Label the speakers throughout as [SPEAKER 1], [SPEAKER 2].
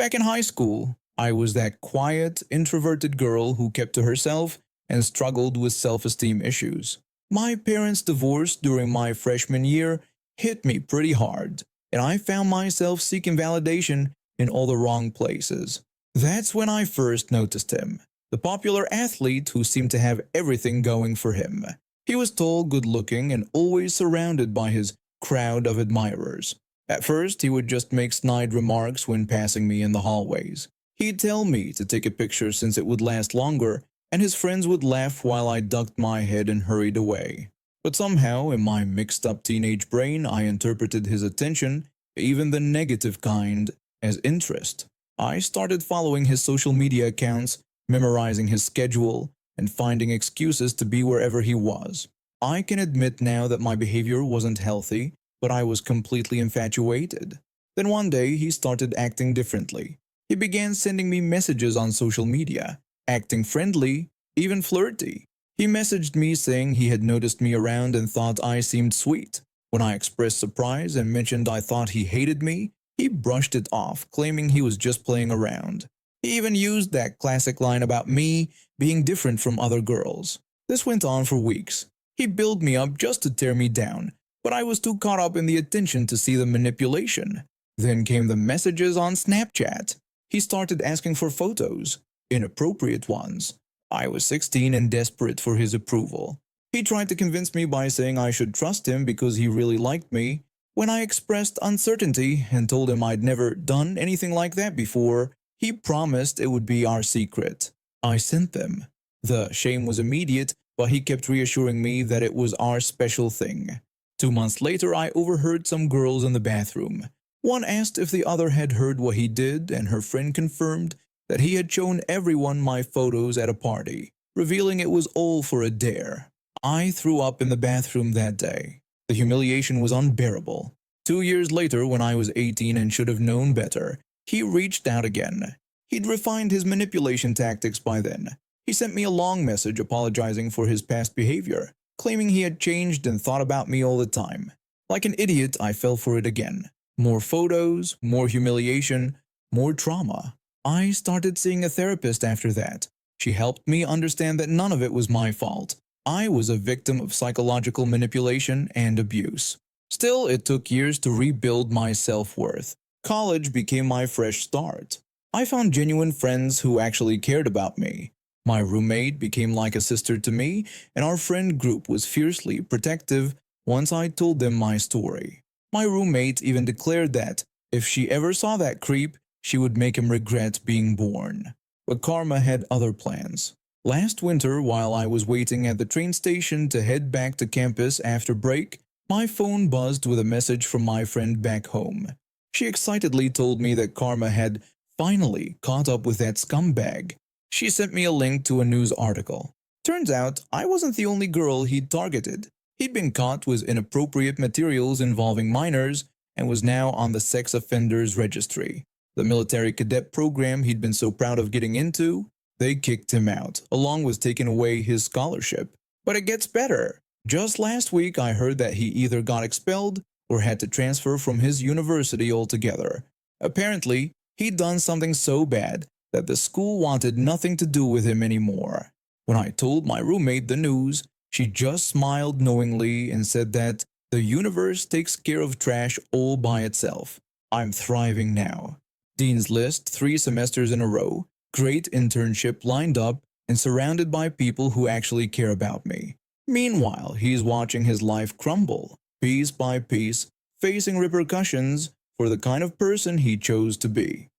[SPEAKER 1] Back in high school, I was that quiet, introverted girl who kept to herself and struggled with self-esteem issues. My parents' divorce during my freshman year hit me pretty hard, and I found myself seeking validation in all the wrong places. That's when I first noticed him, the popular athlete who seemed to have everything going for him. He was tall, good-looking, and always surrounded by his crowd of admirers. At first, he would just make snide remarks when passing me in the hallways. He'd tell me to take a picture since it would last longer, and his friends would laugh while I ducked my head and hurried away. But somehow, in my mixed-up teenage brain, I interpreted his attention, even the negative kind, as interest. I started following his social media accounts, memorizing his schedule, and finding excuses to be wherever he was. I can admit now that my behavior wasn't healthy, but I was completely infatuated. Then one day, he started acting differently. He began sending me messages on social media, acting friendly, even flirty. He messaged me saying he had noticed me around and thought I seemed sweet. When I expressed surprise and mentioned I thought he hated me, he brushed it off, claiming he was just playing around. He even used that classic line about me being different from other girls. This went on for weeks. He built me up just to tear me down, but I was too caught up in the attention to see the manipulation. Then came the messages on Snapchat. He started asking for photos, inappropriate ones. I was 16 and desperate for his approval. He tried to convince me by saying I should trust him because he really liked me. When I expressed uncertainty and told him I'd never done anything like that before, he promised it would be our secret. I sent them. The shame was immediate, but he kept reassuring me that it was our special thing. 2 months later, I overheard some girls in the bathroom. One asked if the other had heard what he did, and her friend confirmed that he had shown everyone my photos at a party, revealing it was all for a dare. I threw up in the bathroom that day. The humiliation was unbearable. 2 years later, when I was 18 and should have known better, he reached out again. He'd refined his manipulation tactics by then. He sent me a long message apologizing for his past behavior, claiming he had changed and thought about me all the time. Like an idiot, I fell for it again. More photos, more humiliation, more trauma. I started seeing a therapist after that. She helped me understand that none of it was my fault. I was a victim of psychological manipulation and abuse. Still, it took years to rebuild my self-worth. College became my fresh start. I found genuine friends who actually cared about me. My roommate became like a sister to me, and our friend group was fiercely protective once I told them my story. My roommate even declared that if she ever saw that creep, she would make him regret being born. But karma had other plans. Last winter, while I was waiting at the train station to head back to campus after break, my phone buzzed with a message from my friend back home. She excitedly told me that karma had finally caught up with that scumbag. She sent me a link to a news article. Turns out, I wasn't the only girl he'd targeted. He'd been caught with inappropriate materials involving minors and was now on the sex offenders registry. The military cadet program he'd been so proud of getting into, they kicked him out, along with taking away his scholarship. But it gets better. Just last week, I heard that he either got expelled or had to transfer from his university altogether. Apparently, he'd done something so bad that the school wanted nothing to do with him anymore. When I told my roommate the news, she just smiled knowingly and said that the universe takes care of trash all by itself. I'm thriving now. Dean's List 3 semesters in a row, great internship lined up, and surrounded by people who actually care about me. Meanwhile, he's watching his life crumble, piece by piece, facing repercussions for the kind of person he chose to be.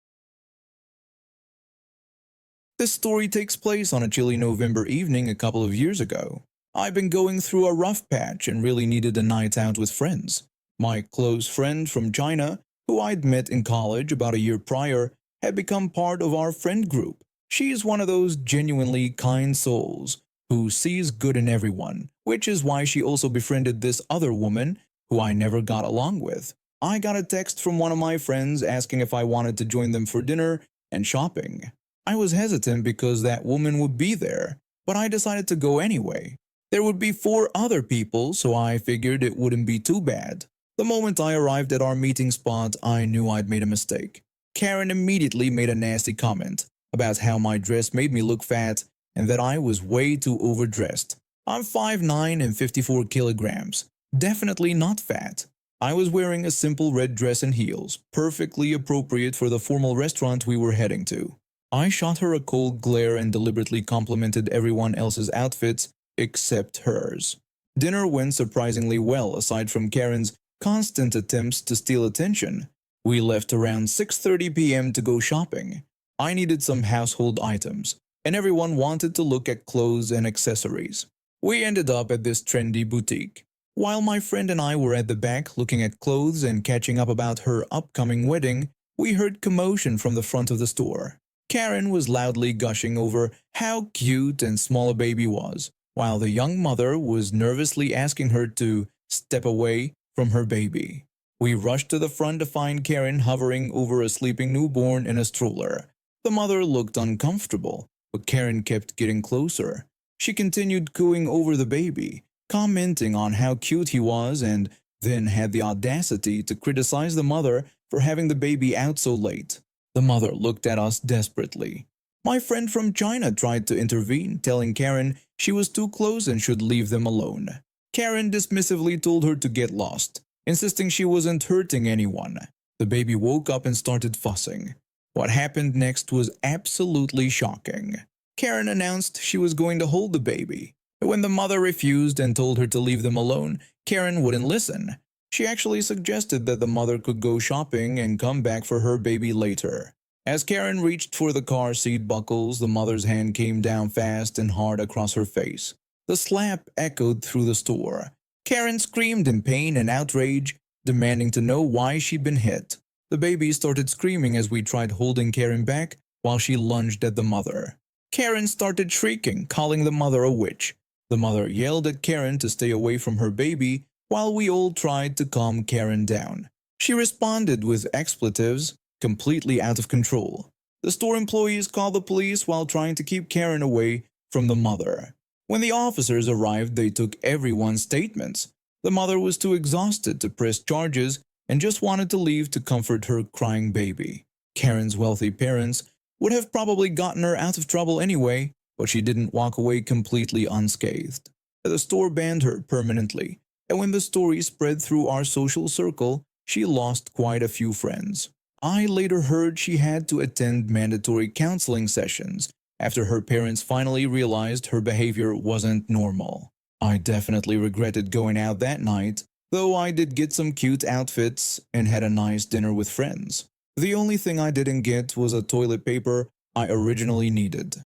[SPEAKER 1] This story takes place on a chilly November evening a couple of years ago. I've been going through a rough patch and really needed a night out with friends. My close friend from China, who I'd met in college about a year prior, had become part of our friend group. She's one of those genuinely kind souls who sees good in everyone, which is why she also befriended this other woman who I never got along with. I got a text from one of my friends asking if I wanted to join them for dinner and shopping. I was hesitant because that woman would be there, but I decided to go anyway. There would be 4 other people, so I figured it wouldn't be too bad. The moment I arrived at our meeting spot, I knew I'd made a mistake. Karen immediately made a nasty comment about how my dress made me look fat and that I was way too overdressed. I'm 5'9" and 54 kilograms. Definitely not fat. I was wearing a simple red dress and heels, perfectly appropriate for the formal restaurant we were heading to. I shot her a cold glare and deliberately complimented everyone else's outfits except hers. Dinner went surprisingly well aside from Karen's constant attempts to steal attention. We left around 6:30 p.m. to go shopping. I needed some household items, and everyone wanted to look at clothes and accessories. We ended up at this trendy boutique. While my friend and I were at the back looking at clothes and catching up about her upcoming wedding, we heard commotion from the front of the store. Karen was loudly gushing over how cute and small a baby was, while the young mother was nervously asking her to step away from her baby. We rushed to the front to find Karen hovering over a sleeping newborn in a stroller. The mother looked uncomfortable, but Karen kept getting closer. She continued cooing over the baby, commenting on how cute he was, and then had the audacity to criticize the mother for having the baby out so late. The mother looked at us desperately. My friend from China tried to intervene, telling Karen she was too close and should leave them alone. Karen dismissively told her to get lost, insisting she wasn't hurting anyone. The baby woke up and started fussing. What happened next was absolutely shocking. Karen announced she was going to hold the baby. When the mother refused and told her to leave them alone, Karen wouldn't listen. She actually suggested that the mother could go shopping and come back for her baby later. As Karen reached for the car seat buckles, the mother's hand came down fast and hard across her face. The slap echoed through the store. Karen screamed in pain and outrage, demanding to know why she'd been hit. The baby started screaming as we tried holding Karen back while she lunged at the mother. Karen started shrieking, calling the mother a witch. The mother yelled at Karen to stay away from her baby while we all tried to calm Karen down. She responded with expletives, completely out of control. The store employees called the police while trying to keep Karen away from the mother. When the officers arrived, they took everyone's statements. The mother was too exhausted to press charges and just wanted to leave to comfort her crying baby. Karen's wealthy parents would have probably gotten her out of trouble anyway, but she didn't walk away completely unscathed. The store banned her permanently, and when the story spread through our social circle, she lost quite a few friends. I later heard she had to attend mandatory counseling sessions after her parents finally realized her behavior wasn't normal. I definitely regretted going out that night, though I did get some cute outfits and had a nice dinner with friends. The only thing I didn't get was a toilet paper I originally needed.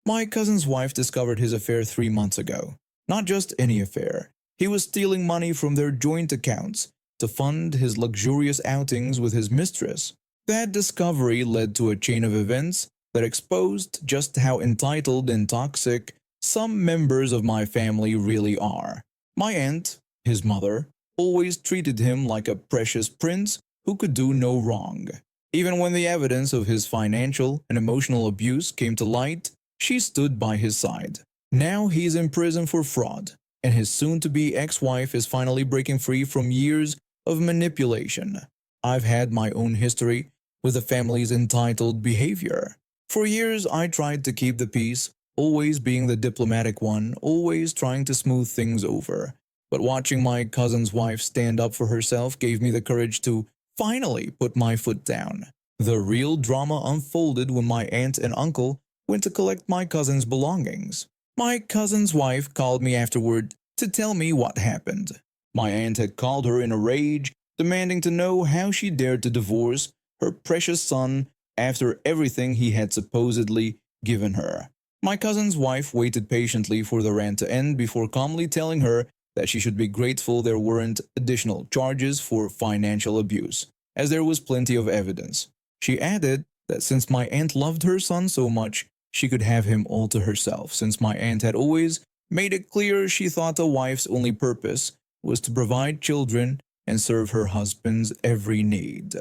[SPEAKER 1] My cousin's wife discovered his affair 3 months ago. Not just any affair. He was stealing money from their joint accounts to fund his luxurious outings with his mistress. That discovery led to a chain of events that exposed just how entitled and toxic some members of my family really are. My aunt, his mother, always treated him like a precious prince who could do no wrong. Even when the evidence of his financial and emotional abuse came to light, she stood by his side. Now he's in prison for fraud, and his soon-to-be ex-wife is finally breaking free from years of manipulation. I've had my own history with the family's entitled behavior. For years I tried to keep the peace, always being the diplomatic one, always trying to smooth things over. But watching my cousin's wife stand up for herself gave me the courage to finally put my foot down. The real drama unfolded when my aunt and uncle went to collect my cousin's belongings. My cousin's wife called me afterward to tell me what happened. My aunt had called her in a rage, demanding to know how she dared to divorce her precious son after everything he had supposedly given her. My cousin's wife waited patiently for the rant to end before calmly telling her that she should be grateful there weren't additional charges for financial abuse, as there was plenty of evidence. She added that since my aunt loved her son so much, she could have him all to herself, since my aunt had always made it clear she thought a wife's only purpose was to provide children and serve her husband's every need.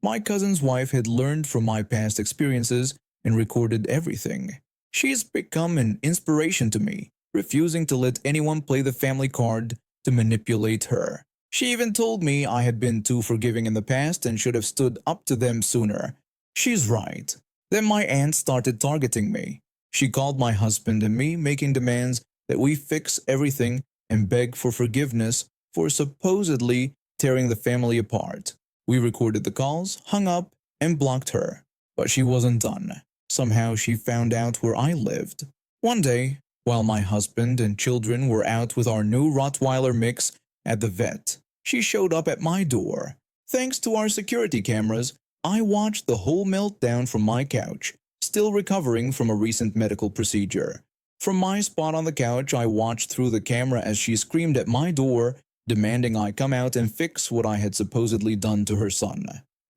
[SPEAKER 1] My cousin's wife had learned from my past experiences and recorded everything. She's become an inspiration to me, refusing to let anyone play the family card to manipulate her. She even told me I had been too forgiving in the past and should have stood up to them sooner. She's right. Then my aunt started targeting me. She called my husband and me, making demands that we fix everything and beg for forgiveness for supposedly tearing the family apart. We recorded the calls, hung up, and blocked her. But she wasn't done. Somehow she found out where I lived. One day, while my husband and children were out with our new Rottweiler mix at the vet, she showed up at my door. Thanks to our security cameras, I watched the whole meltdown from my couch, still recovering from a recent medical procedure. From my spot on the couch, I watched through the camera as she screamed at my door, demanding I come out and fix what I had supposedly done to her son.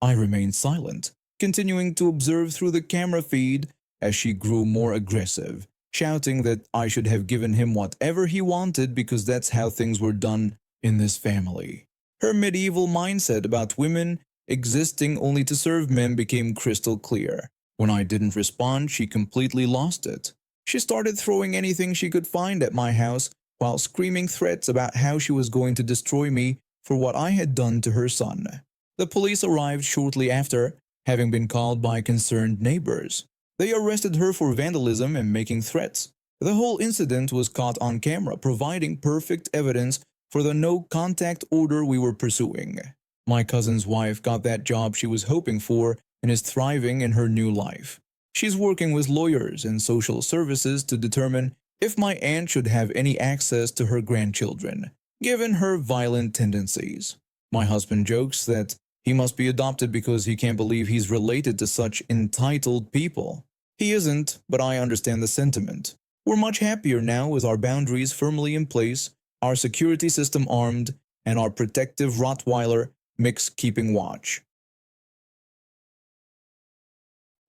[SPEAKER 1] I remained silent, continuing to observe through the camera feed as she grew more aggressive, shouting that I should have given him whatever he wanted because that's how things were done in this family. Her medieval mindset about women existing only to serve men became crystal clear. When I didn't respond, she completely lost it. She started throwing anything she could find at my house while screaming threats about how she was going to destroy me for what I had done to her son. The police arrived shortly after, having been called by concerned neighbors. They arrested her for vandalism and making threats. The whole incident was caught on camera, providing perfect evidence for the no-contact order we were pursuing. My cousin's wife got that job she was hoping for and is thriving in her new life. She's working with lawyers and social services to determine if my aunt should have any access to her grandchildren, given her violent tendencies. My husband jokes that he must be adopted because he can't believe he's related to such entitled people. He isn't, but I understand the sentiment. We're much happier now with our boundaries firmly in place, our security system armed, and our protective Rottweiler mix keeping watch.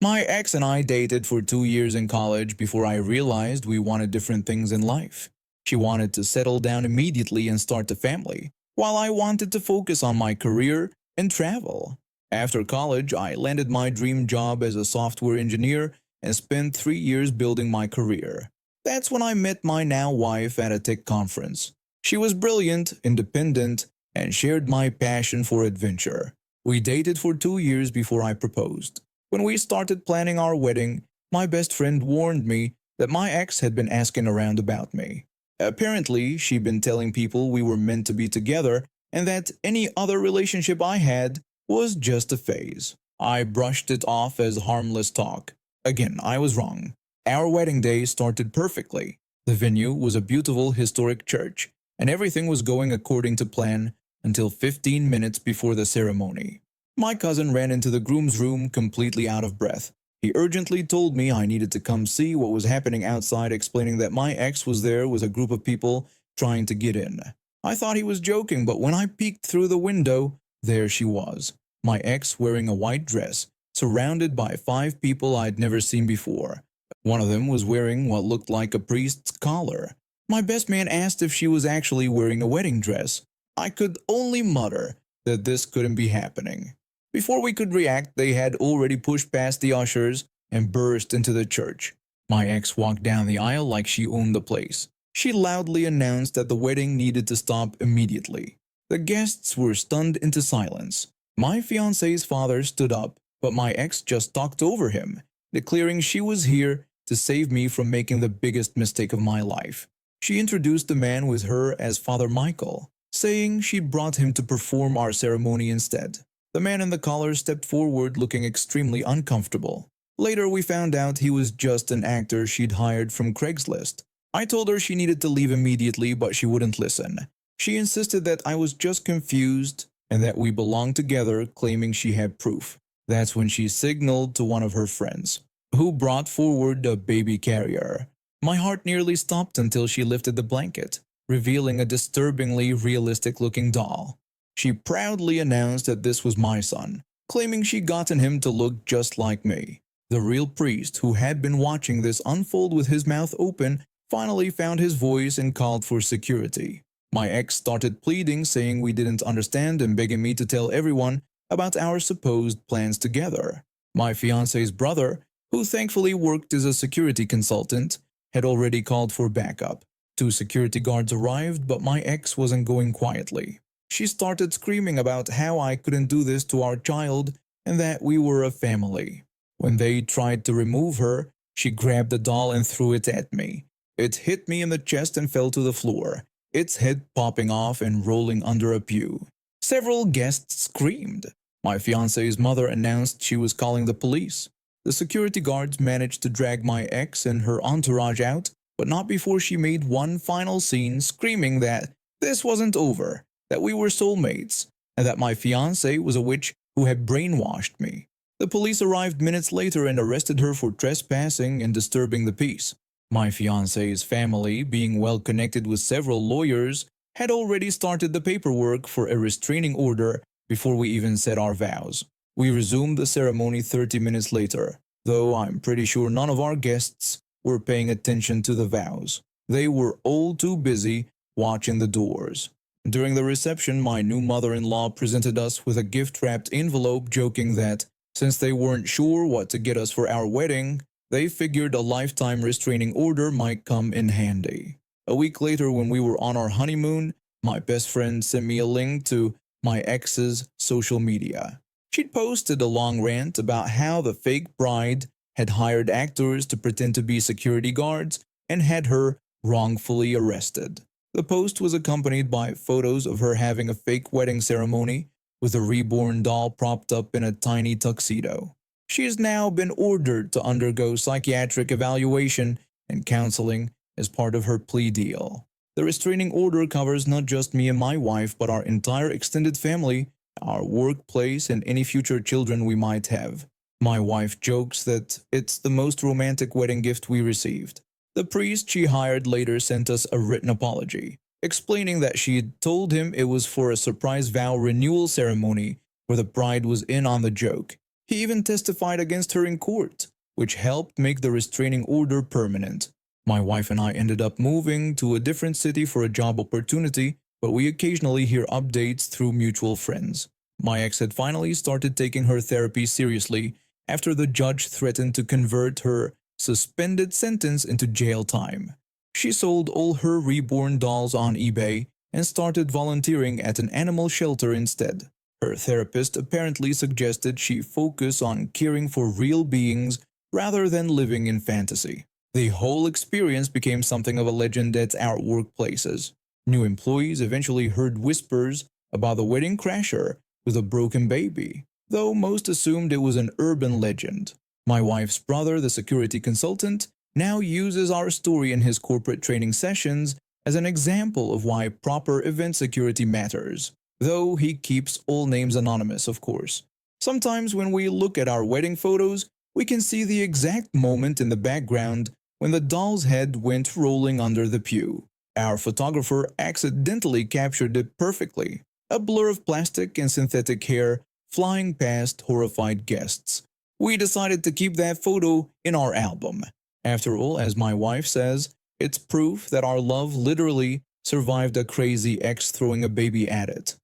[SPEAKER 1] My ex and I dated for 2 years in college before I realized we wanted different things in life. She wanted to settle down immediately and start a family, while I wanted to focus on my career and travel. After college, I landed my dream job as a software engineer and spent 3 years building my career. That's when I met my now wife at a tech conference. She was brilliant, independent, and shared my passion for adventure. We dated for 2 years before I proposed. When we started planning our wedding, my best friend warned me that my ex had been asking around about me. Apparently, she'd been telling people we were meant to be together and that any other relationship I had was just a phase. I brushed it off as harmless talk. Again, I was wrong. Our wedding day started perfectly. The venue was a beautiful historic church, and everything was going according to plan until 15 minutes before the ceremony. My cousin ran into the groom's room completely out of breath. He urgently told me I needed to come see what was happening outside, explaining that my ex was there with a group of people trying to get in. I thought he was joking, but when I peeked through the window, there she was, my ex wearing a white dress, surrounded by 5 people I'd never seen before. One of them was wearing what looked like a priest's collar. My best man asked if she was actually wearing a wedding dress. I could only mutter that this couldn't be happening. Before we could react, they had already pushed past the ushers and burst into the church. My ex walked down the aisle like she owned the place. She loudly announced that the wedding needed to stop immediately. The guests were stunned into silence. My fiancé's father stood up, but my ex just talked over him, declaring she was here to save me from making the biggest mistake of my life. She introduced the man with her as Father Michael, saying she brought him to perform our ceremony instead. The man in the collar stepped forward looking extremely uncomfortable. Later we found out he was just an actor she'd hired from Craigslist. I told her she needed to leave immediately, but she wouldn't listen. She insisted that I was just confused and that we belonged together, claiming she had proof. That's when she signaled to one of her friends, who brought forward a baby carrier. My heart nearly stopped until she lifted the blanket, revealing a disturbingly realistic-looking doll. She proudly announced that this was my son, claiming she'd gotten him to look just like me. The real priest, who had been watching this unfold with his mouth open, finally found his voice and called for security. My ex started pleading, saying we didn't understand and begging me to tell everyone about our supposed plans together. My fiancé's brother, who thankfully worked as a security consultant, had already called for backup. 2 security guards arrived, but my ex wasn't going quietly. She started screaming about how I couldn't do this to our child and that we were a family. When they tried to remove her, she grabbed the doll and threw it at me. It hit me in the chest and fell to the floor, its head popping off and rolling under a pew. Several guests screamed. My fiance's mother announced she was calling the police. The security guards managed to drag my ex and her entourage out, but not before she made one final scene screaming that this wasn't over, that we were soulmates, and that my fiancé was a witch who had brainwashed me. The police arrived minutes later and arrested her for trespassing and disturbing the peace. My fiancé's family, being well connected with several lawyers, had already started the paperwork for a restraining order before we even said our vows. We resumed the ceremony 30 minutes later, though I'm pretty sure none of our guests were paying attention to the vows. They were all too busy watching the doors. During the reception, my new mother-in-law presented us with a gift-wrapped envelope, joking that since they weren't sure what to get us for our wedding, they figured a lifetime restraining order might come in handy. A week later, when we were on our honeymoon, my best friend sent me a link to my ex's social media. She'd posted a long rant about how the fake bride had hired actors to pretend to be security guards and had her wrongfully arrested. The post was accompanied by photos of her having a fake wedding ceremony with a reborn doll propped up in a tiny tuxedo. She has now been ordered to undergo psychiatric evaluation and counseling as part of her plea deal. The restraining order covers not just me and my wife, but our entire extended family, our workplace, and any future children we might have. My wife jokes that it's the most romantic wedding gift we received. The priest she hired later sent us a written apology, explaining that she had told him it was for a surprise vow renewal ceremony where the bride was in on the joke. He even testified against her in court, which helped make the restraining order permanent. My wife and I ended up moving to a different city for a job opportunity, but we occasionally hear updates through mutual friends. My ex had finally started taking her therapy seriously after the judge threatened to convert her suspended sentence into jail time. She sold all her reborn dolls on eBay and started volunteering at an animal shelter instead. Her therapist apparently suggested she focus on caring for real beings rather than living in fantasy. The whole experience became something of a legend at our workplaces. New employees eventually heard whispers about the wedding crasher with a broken baby, though most assumed it was an urban legend. My wife's brother, the security consultant, now uses our story in his corporate training sessions as an example of why proper event security matters, though he keeps all names anonymous, of course. Sometimes when we look at our wedding photos, we can see the exact moment in the background when the doll's head went rolling under the pew. Our photographer accidentally captured it perfectly, a blur of plastic and synthetic hair flying past horrified guests. We decided to keep that photo in our album. After all, as my wife says, it's proof that our love literally survived a crazy ex throwing a baby at it.